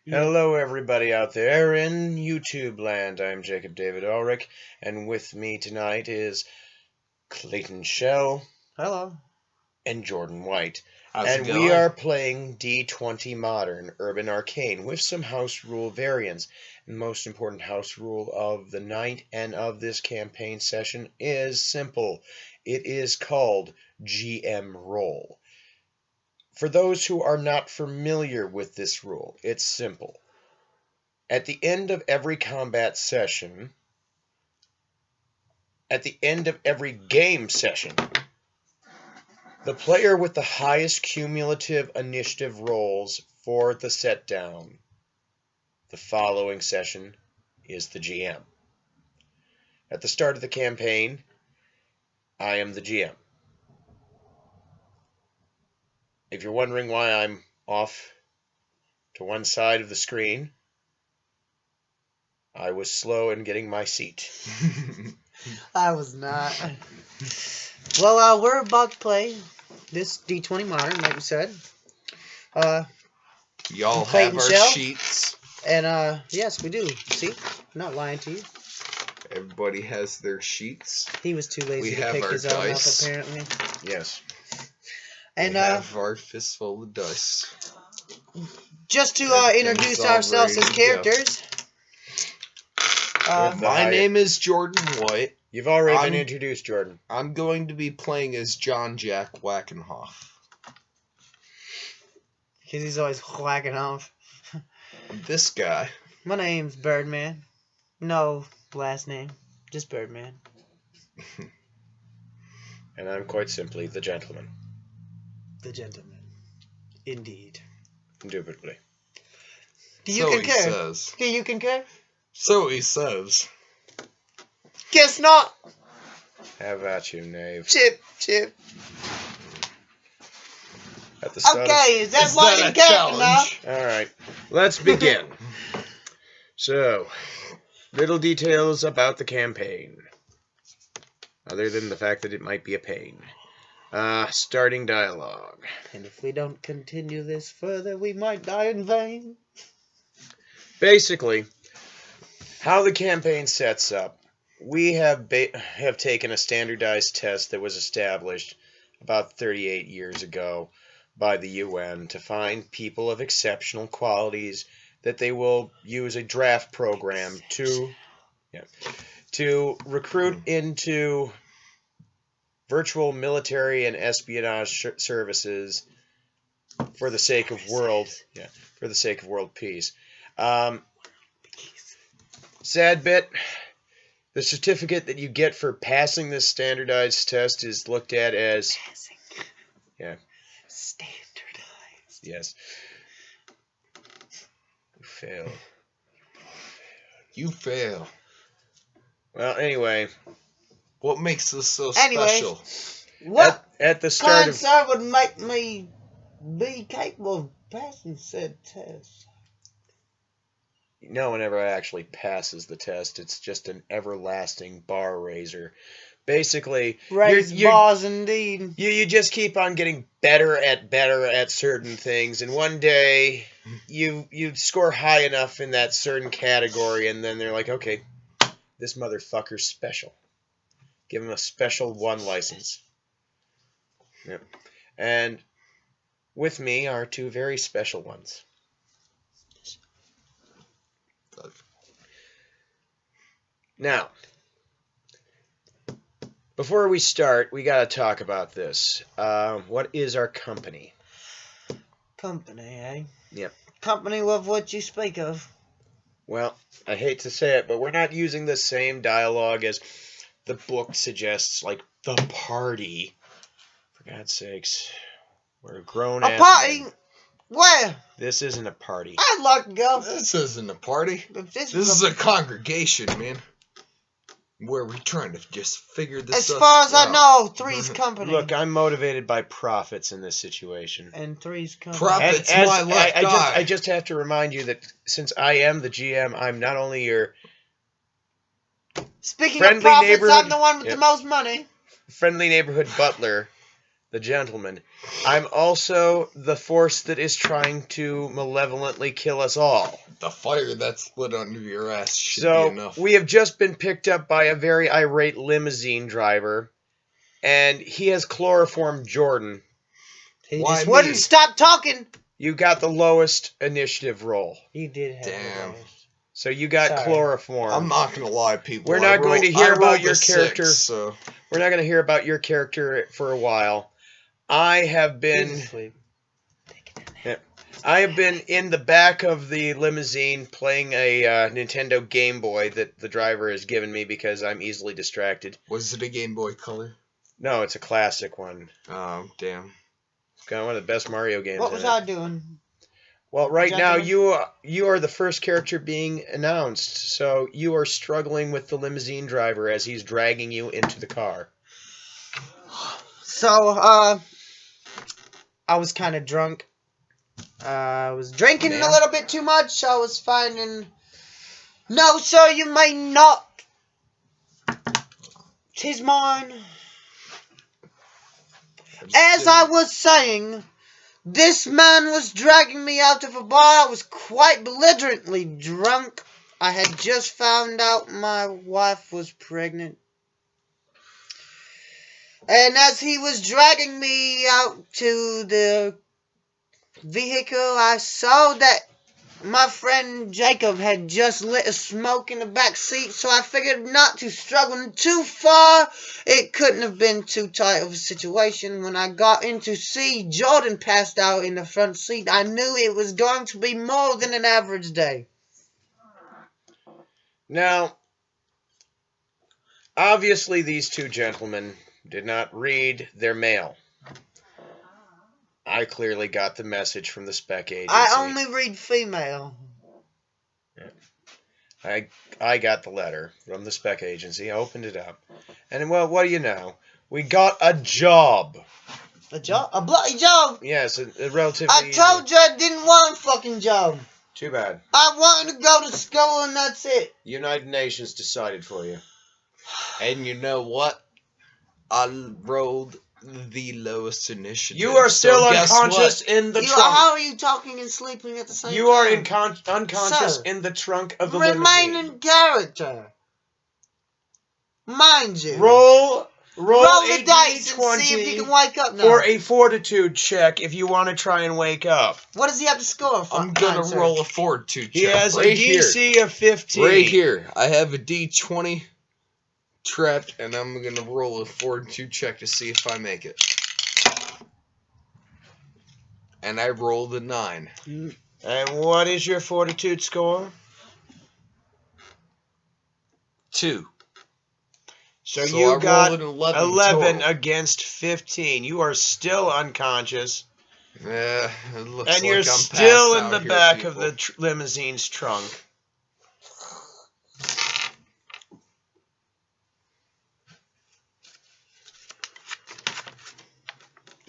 Hello, everybody out there in YouTube land. I'm Jacob David Ullrich, and with me tonight is Clayton Shell. Hello. And Jordan White. How's and it going? We are playing D20 Modern, Urban Arcane, with some house rule variants. The most important house rule of the night and of this campaign session is simple. It is called GM Roll. For those who are not familiar with this rule, it's simple. At the end of every combat session, at the end of every game session, the player with the highest cumulative initiative rolls for the set down the following session is the GM. At the start of the campaign, I am the GM. If you're wondering why I'm off to one side of the screen, I was slow in getting my seat. I was not. Well, we're about to play this D20 Modern, like we said. Y'all have Clayton our Shell. sheets. And, yes, we do. See? I'm not lying to you. Everybody has their sheets. He was too lazy We to have pick our his own up, dice. apparently. Yes. And, we have our fistful of dice. just to Everything's introduce all ourselves ready as to go. characters. My name is Jordan White. You've already been introduced, Jordan. I'm going to be playing as John Jack Wackenhoff. Because he's always whacking off. This guy. My name's Birdman. No last name. Just Birdman. And I'm quite simply the gentleman. The gentleman. Indeed. Indubitably. Do you So concur? he says. Do you concur? So he says. Guess not. How about you, knave? Chip. At the start Okay, is that Is what that you a got now? challenge? All right, let's begin. So, little details about the campaign, other than the fact that it might be a pain. Starting dialogue. And if we don't continue this further, we might die in vain. Basically, how the campaign sets up, we have taken a standardized test that was established about 38 years ago by the UN to find people of exceptional qualities that they will use a draft program to recruit into virtual military and espionage services for the sake of world peace. Sad bit, the certificate that you get for passing this standardized test is looked at as Standardized. Yes. You fail. You fail. Well, anyway. What makes this so Anyway. special? What At the start kind sir would make me be capable of passing said test? no one ever actually passes the test. It's just an everlasting bar raiser. Basically, Raise bars indeed. You just keep on getting better at certain things, and one day you score high enough in that certain category, and then they're like, okay, this motherfucker's special. Give him a special 1 license. Yep. And with me are 2 very special ones. Now, before we start, we got to talk about this. What is our company? Company, eh? Yep. Company of what you speak of. Well, I hate to say it, but we're not using the same dialogue as the book suggests, like the party. For God's sakes, we're a grown A party? Where? This isn't a party. I'd like to go. This isn't a party. If This is a congregation, man. Where we're trying to just figure this As stuff far as I out. know, Three's company. Look, I'm motivated by profits in this situation. And Three's company. Profits, my left eye. I just have to remind you that since I am the GM, I'm not only your Speaking friendly of profits, neighborhood- I'm the one with Yep. the most money. friendly neighborhood butler, the gentleman. I'm also the force that is trying to malevolently kill us all. The fire that's lit under your ass should be So, enough. we have just been picked up by a very irate limousine driver, and he has chloroformed Jordan. He Why just me? wouldn't stop talking. You got the lowest initiative roll. You did have Damn. So you got Sorry. chloroform. I'm not gonna lie, people. We're not going to hear I about rolled your a 6, character. so We're not going to hear about your character for a while. I have been in the back of the limousine playing a Nintendo Game Boy that the driver has given me because I'm easily distracted. was it a Game Boy Color? No, it's a classic one. Oh, damn. It's got one of the best Mario games. What was in I it. doing? Well, right now Gentlemen? you are the first character being announced, so you are struggling with the limousine driver as he's dragging you into the car. So, I was kind of drunk. I was drinking Man. a little bit too much. I was finding... No, sir, you may not. 'Tis mine. As I was saying, this man was dragging me out of a bar. I was quite belligerently drunk. I had just found out my wife was pregnant. And as he was dragging me out to the vehicle, I saw that my friend Jacob had just lit a smoke in the back seat, so I figured not to struggle too far. It couldn't have been too tight of a situation. When I got in to see Jordan passed out in the front seat, I knew it was going to be more than an average day. Now, obviously these two gentlemen did not read their mail. I clearly got the message from the SPEC-agency. I only read female. I got the letter from the SPEC-agency. I opened it up. And, well, what do you know? We got a job. A job? A bloody job? Yes, a relatively I told you I didn't want a fucking job. Too bad. I wanted to go to school and that's it. United Nations decided for you. And you know what? I rolled the lowest initiative. You are still so guess unconscious what? in the You, trunk. how are you talking and sleeping at the same You time? are unconscious Sir, in the trunk of the Remain limousine. in character. Mind you. Roll Roll a the dice and see if you D20 can wake up now. for a fortitude check if you want to try and wake up. What does he have to score? I'm gonna roll a fortitude check. He has right a DC of 15. Right here. I have a D20 trapped, and I'm gonna roll a fortitude check to see if I make it. And I rolled a 9. And what is your fortitude score? 2. So So you I got rolled an 11 11 total. against 15. You are still unconscious. Yeah, it looks And like you're I'm still passed in the out here, back of people. the limousine's trunk.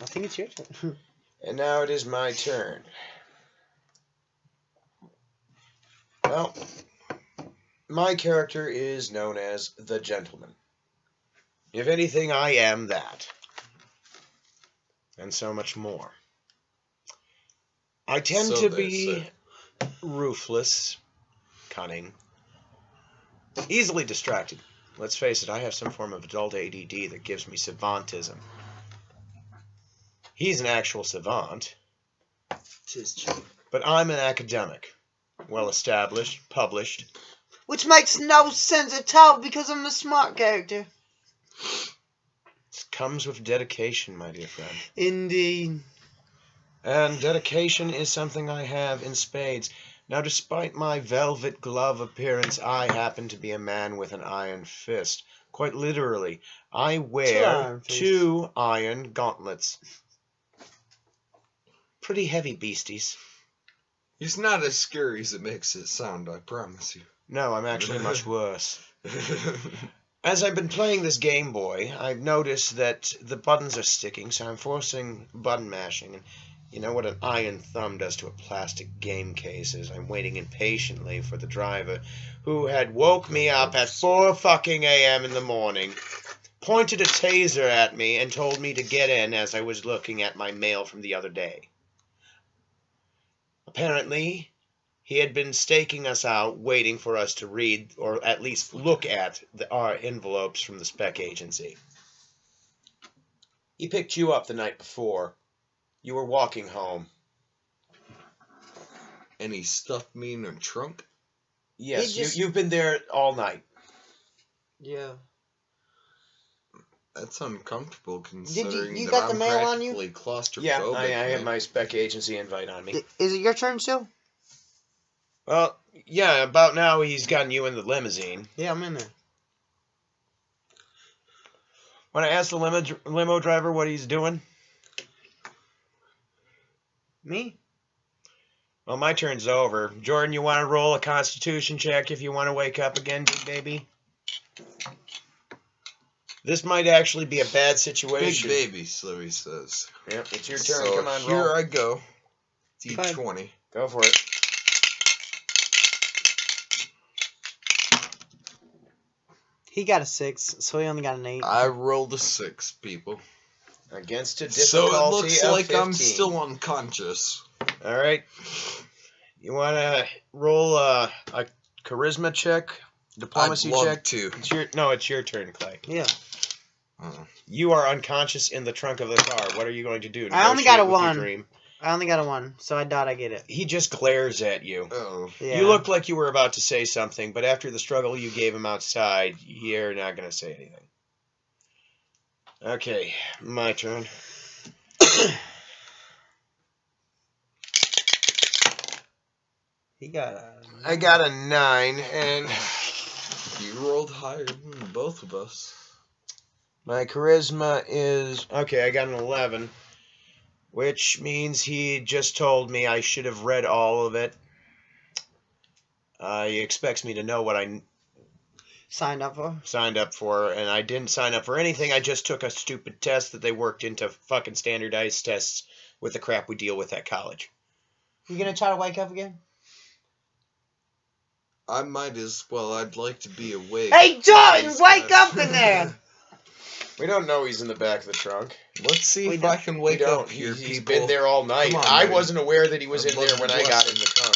I think it's your turn. And now it is my turn. Well, my character is known as the Gentleman. If anything, I am that. And so much more. I tend So to they be say. ruthless, cunning, easily distracted. Let's face it, I have some form of adult ADD that gives me savantism. He's an actual savant, Tis true. but I'm an academic. Well-established, published. Which makes no sense at all because I'm the smart character. It comes with dedication, my dear friend. Indeed. And dedication is something I have in spades. Now, despite my velvet glove appearance, I happen to be a man with an iron fist. Quite literally, I wear 2 iron gauntlets. Pretty heavy beasties. He's not as scary as it makes it sound, I promise you. No, I'm actually much worse. As I've been playing this Game Boy, I've noticed that the buttons are sticking, so I'm forcing button mashing. And you know what an iron thumb does to a plastic game case is I'm waiting impatiently for the driver, who had woke me up at 4 fucking a.m. in the morning pointed a taser at me and told me to get in as I was looking at my mail from the other day. Apparently, he had been staking us out, waiting for us to read, or at least look at, our envelopes from the SPEC-agency. He picked you up the night before. You were walking home. And he stuffed me in a trunk? Yes, you've been there all night. Yeah. That's uncomfortable considering you that got the I'm mail on you? practically claustrophobic. Yeah, I have man. my SPEC-agency invite on me. Is it your turn still? Well, yeah, about now he's gotten you in the limousine. Yeah, I'm in there. When I asked the limo driver what he's doing, Me? well, my turn's over. Jordan, you want to roll a constitution check if you want to wake up again, big baby? This might actually be a bad situation. Big baby, Slippy says. Yep, it's your turn. So Come on, here roll. I go. D20. Go for it. He got a 6, so he only got an 8. I rolled a 6, people. Against a So difficulty it looks of like 15. I'm still unconscious. All right. You want to roll a charisma check, diplomacy I'd love check? to. It's your turn, Clay. Yeah. You are unconscious in the trunk of the car. What are you going to do? I only got a Negotiate with your 1. dream? I only got a 1, so I doubt I get it. He just glares at you. Oh. Yeah. You look like you were about to say something, but after the struggle you gave him outside, you're not going to say anything. Okay, my turn. He got a... I got a 9, and You rolled higher than both of us. my charisma is... Okay, I got an 11, which means he just told me I should have read all of it. He expects me to know what I Signed up for? signed up for, and I didn't sign up for anything. I just took a stupid test that they worked into fucking standardized tests with the crap we deal with at college. You gonna try to wake up again? I might as well. I'd like to be awake. Hey, Jordan, Please, wake guys. up in there! We don't know he's in the back of the trunk. Let's see We if don't- I can wake We don't. up here, He's people. been there all night. Come on, I man. wasn't aware that he was in I'd love there to when I got in bless the trunk.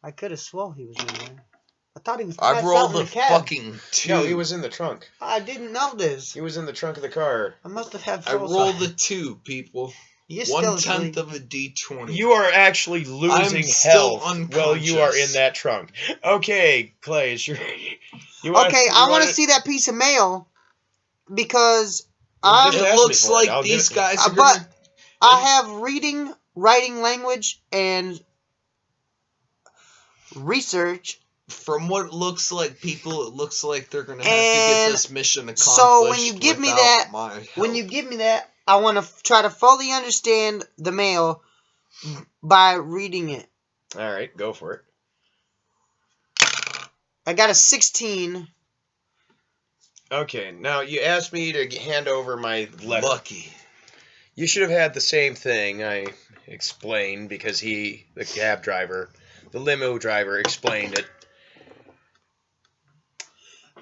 I could have swore he was in there. I thought he was I passed rolled out in a the cab. fucking 2. No, he was in the trunk. I didn't know this. He was in the trunk of the car. I must have had I foresight. rolled a 2, people. You're still asleep. 1/10 of a D20. You are actually losing I'm still health while you are unconscious. in that trunk. Okay, Clay, it's your... You wanna- Okay, you I want to wanna- see that piece of mail because Just It ask me looks for it. like I'll these give it- guys are but gonna... I have reading, writing language, and research. From what it looks like, people, it looks like they're gonna have to And get this mission accomplished. so when you give me without that- my help. When you give me that, I want to try to fully understand the mail by reading it. All right, go for it. I got a 16. Okay, now you asked me to hand over my letter. Lucky. You should have had the same thing, I explained, because the cab driver, the limo driver, explained it.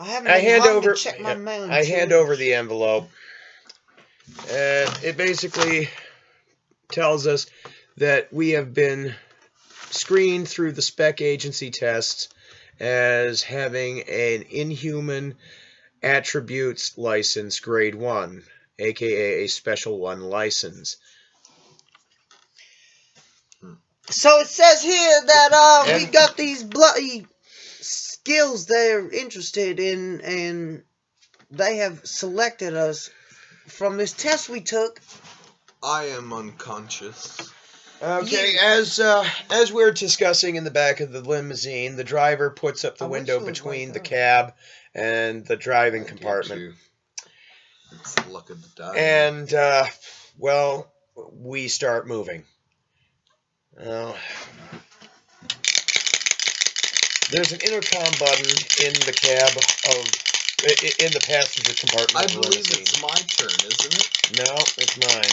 I haven't I even hand hung over. to check my mail in I 2 hand weeks. over the envelope. It basically tells us that we have been screened through the SPEC-agency tests as having an inhuman attributes license grade 1, aka a special 1 license. So it says here that we And- got these bloody skills they're interested in, and they have selected us from this test we took. I am unconscious. Okay, as we're discussing in the back of the limousine, the driver puts up the I wish window you would between wake the up. cab and the driving I do compartment. too. It's the luck of the die. And, well, we start moving. Well, there's an intercom button in the cab in the passenger compartment I of the believe limousine. it's my turn, isn't it? No, it's mine.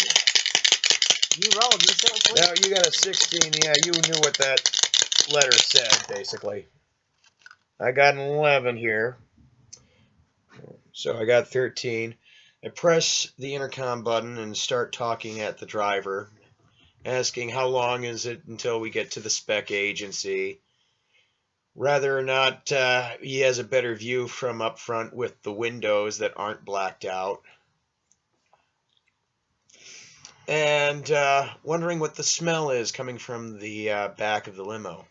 You rolled. You said it was- No, you got a 16. Yeah, you knew what that letter said, basically. I got an 11 here. So I got 13. I press the intercom button and start talking at the driver, asking how long is it until we get to the SPEC-agency, whether or not he has a better view from up front with the windows that aren't blacked out, and wondering what the smell is coming from the back of the limo.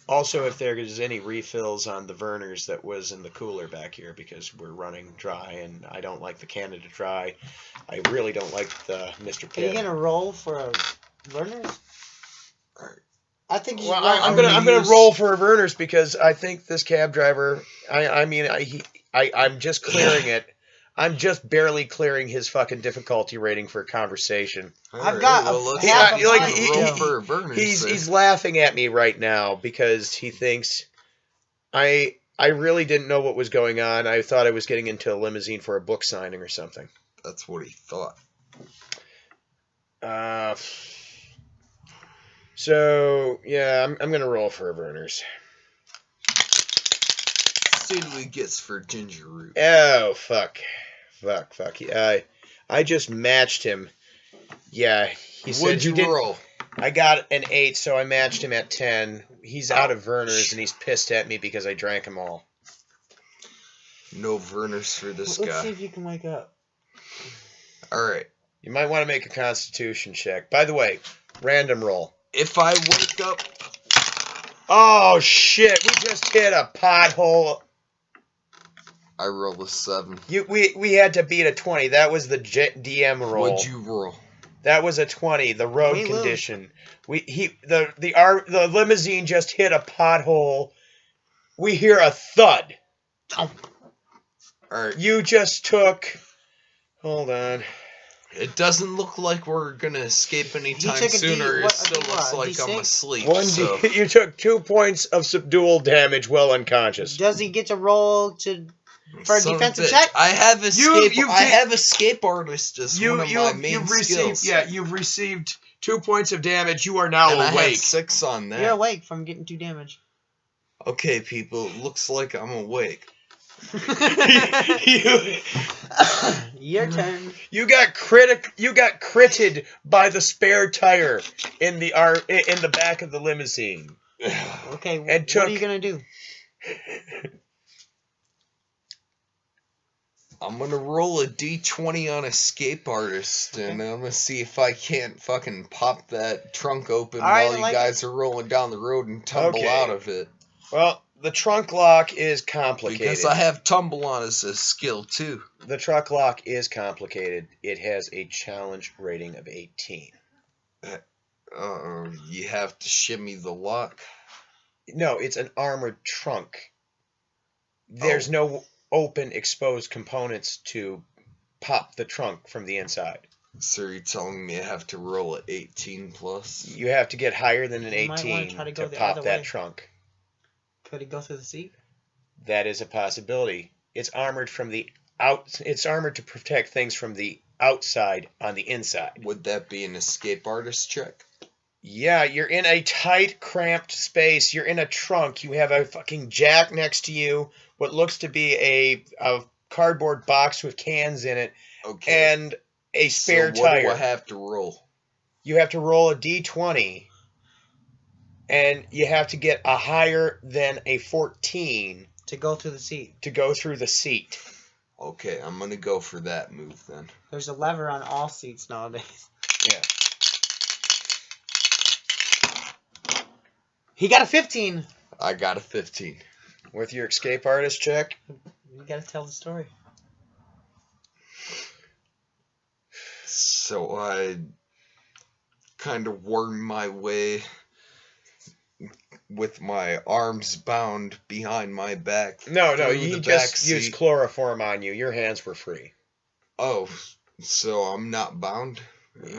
Also, if there's any refills on the Vernors that was in the cooler back here, because we're running dry, and I don't like the Canada Dry. I really don't like the Mr. Pibb. Are you gonna roll for a Vernors? I think you. Well, Well, I'm gonna roll for a Vernors because I think this cab driver. I'm just clearing it. I'm just barely clearing his fucking difficulty rating for conversation. I've got He's laughing at me right now because he thinks I really didn't know what was going on. I thought I was getting into a limousine for a book signing or something. That's what he thought. So yeah, I'm gonna roll for a Vernors. See what he gets for ginger root. Oh fuck. I just matched him. Yeah, he said What'd you roll? I got an 8, so I matched him at 10. He's out of Vernors, and he's pissed at me because I drank them all. No Vernors for this guy. Let's see if you can wake up. All right. You might want to make a Constitution check. By the way, random roll. If I wake up... Oh, shit. We just hit a pothole. I roll a 7. We had to beat a 20. That was the DM roll. What'd you roll? That was a 20. The road condition. The limousine just hit a pothole. We hear a thud. Oh. All right. You just took. Hold on. It doesn't look like we're gonna escape anytime sooner. It still looks like I'm asleep. You took 2 points of subdual damage while unconscious. Does he get to roll for a defensive check? I have escape artist as one of my main skills. You've received 2 points of damage. You are now awake. I had 6 on that. You're awake from getting 2 damage. Okay, people. It looks like I'm awake. Your turn. You got critted by the spare tire in the back of the limousine. Okay, what are you gonna do? I'm gonna roll a D20 on escape artist, and I'm gonna see if I can't fucking pop that trunk open while you guys are rolling down the road and tumble out of it. Well, the trunk lock is complicated. Because I have tumble on as a skill, too. The trunk lock is complicated. It has a challenge rating of 18. You have to shimmy the lock? No, it's an armored trunk. There's no open, exposed components to pop the trunk from the inside. So you're telling me I have to roll an 18 plus? You have to get higher than an 18 to pop that trunk. Could it go through the seat? That is a possibility. It's armored from the It's armored to protect things from the outside on the inside. Would that be an escape artist check? Yeah, you're in a tight, cramped space. You're in a trunk. You have a fucking jack next to you. What looks to be a cardboard box with cans in it. Okay. And a spare tire. What do I have to roll? You have to roll a D20. And you have to get a higher than a 14. To go through the seat. To go through the seat. Okay, I'm going to go for that move then. There's a lever on all seats nowadays. Yeah. He got a 15. I got a 15. With your escape artist check? You got to tell the story. So I kind of worm my way with my arms bound behind my back. No, he just used chloroform on you. Your hands were free. Oh, so I'm not bound?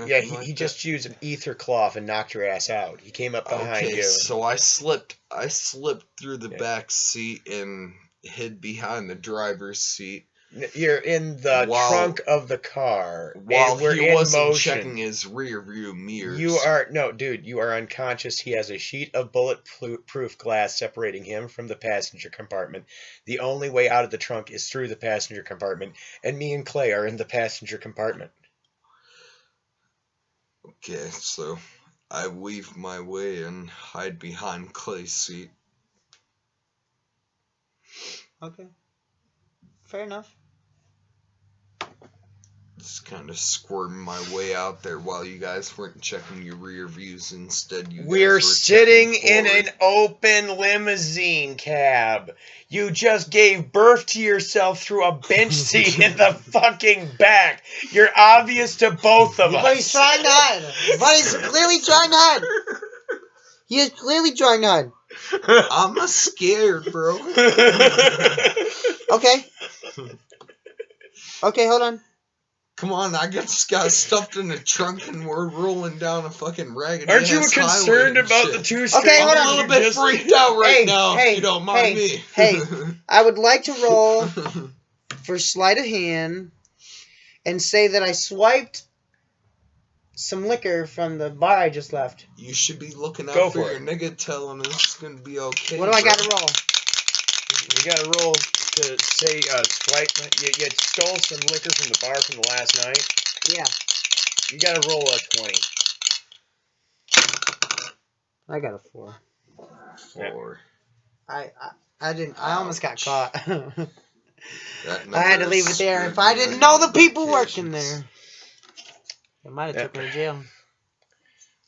Yeah, he just used an ether cloth and knocked your ass out. He came up behind you. So I slipped through the back seat and hid behind the driver's seat. You're in the trunk of the car. While we're he in wasn't motion. checking his rear view mirrors. You are no, dude. You are unconscious. He has a sheet of bulletproof glass separating him from the passenger compartment. The only way out of the trunk is through the passenger compartment, and me and Clay are in the passenger compartment. Okay, so I weave my way and hide behind Clay's seat. Okay. Fair enough. Just kind of squirming my way out there while you guys weren't checking your rear views. Instead, We're sitting in an open limousine cab. You just gave birth to yourself through a bench seat in the fucking back. You're obvious to both of us. But he's trying hard. But he's clearly trying hard. He is clearly trying hard. I'm scared, bro. Okay. Okay, hold on. Come on, I just got stuffed in the trunk and we're rolling down a fucking raggedy Aren't you concerned about shit. the two Okay, hold on. I'm a little bit freaked out right now, hey, if you don't mind me. Hey, I would like to roll for sleight of hand and say that I swiped some liquor from the bar I just left. You should be looking out for your nigga telling us it's gonna be okay. What do I got to roll? You got to roll to say swipe. You stole some liquor from the bar from the last night. Yeah. You got to roll a 20. I got a 4. 4. I didn't. I almost got caught. That I had to leave it there. If I didn't know the people working there, it might have took me to jail.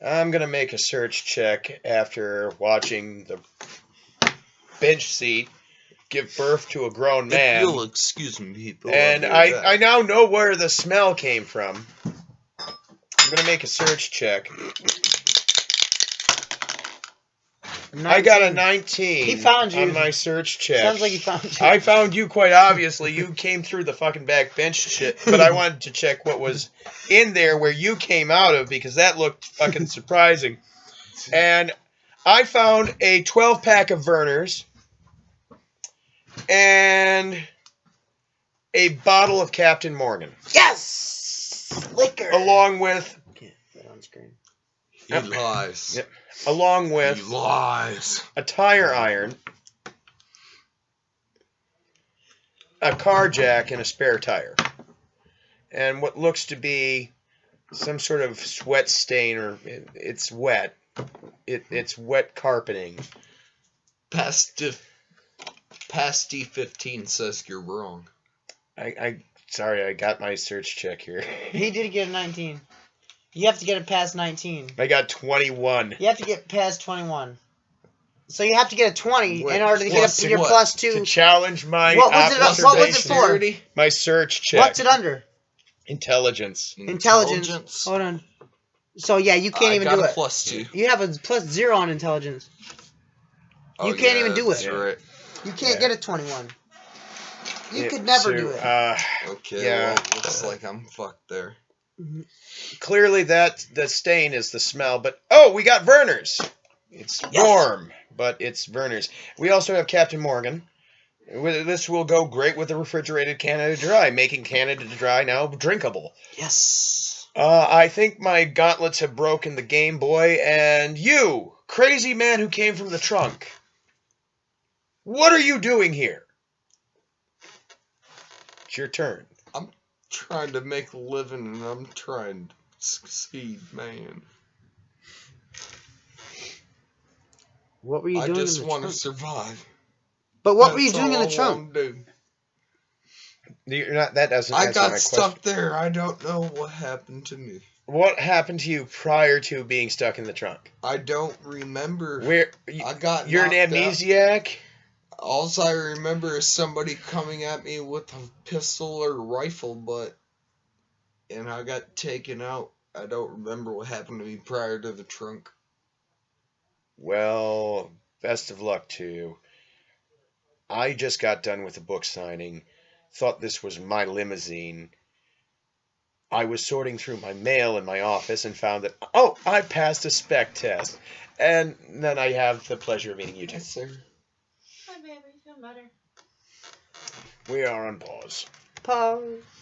I'm gonna make a search check after watching the bench seat give birth to a grown man. If you'll excuse me, people. And I now know where the smell came from. I'm gonna make a search check. 19. I got a 19. He found you on my search check. Sounds like he found you. I found you quite obviously. You came through the fucking back bench shit, but I wanted to check what was in there where you came out of because that looked fucking surprising. And I found a 12-pack of Vernors and a bottle of Captain Morgan. Yes! Liquor! Along with... Can't put on screen. He lies. Yep. Along with... He lies. A tire iron, a car jack, and a spare tire. And what looks to be some sort of sweat stain, or it's wet. It's wet carpeting. Past D15 says you're wrong. Sorry, I got my search check here. He did get a 19. You have to get it past 19. I got 21. You have to get past 21. So you have to get a 20 Wait, in order to get up to your plus 2. To challenge my What was it for? My search check. What's it under? Intelligence. Intelligence. Hold on. So yeah, you can't even do it. I got a plus 2. You have a plus 0 on intelligence. You can't even do it. That's right. You can't get a 21. You could never do it. Okay, yeah. well, looks like I'm fucked there. Clearly the stain is the smell, but oh, we got Vernors. It's warm, but it's Vernors. We also have Captain Morgan. This will go great with the refrigerated Canada Dry, making Canada Dry now drinkable. Yes. I think my gauntlets have broken the Game Boy, and you, crazy man who came from the trunk, what are you doing here? It's your turn. I'm trying to make a living, and I'm trying to succeed, man. What were you doing in the trunk? I just want to survive. But what were you doing in the trunk? You're not. That doesn't answer my question. I got stuck there. I don't know what happened to me. What happened to you prior to being stuck in the trunk? I don't remember. You're an amnesiac? All I remember is somebody coming at me with a pistol or rifle, and I got taken out. I don't remember what happened to me prior to the trunk. Well, best of luck to you. I just got done with a book signing. Thought this was my limousine. I was sorting through my mail in my office and found that, oh, I passed a SPEC test. And then I have the pleasure of meeting you two. Yes, sir. Hi, baby. Feel better. We are on pause. Pause.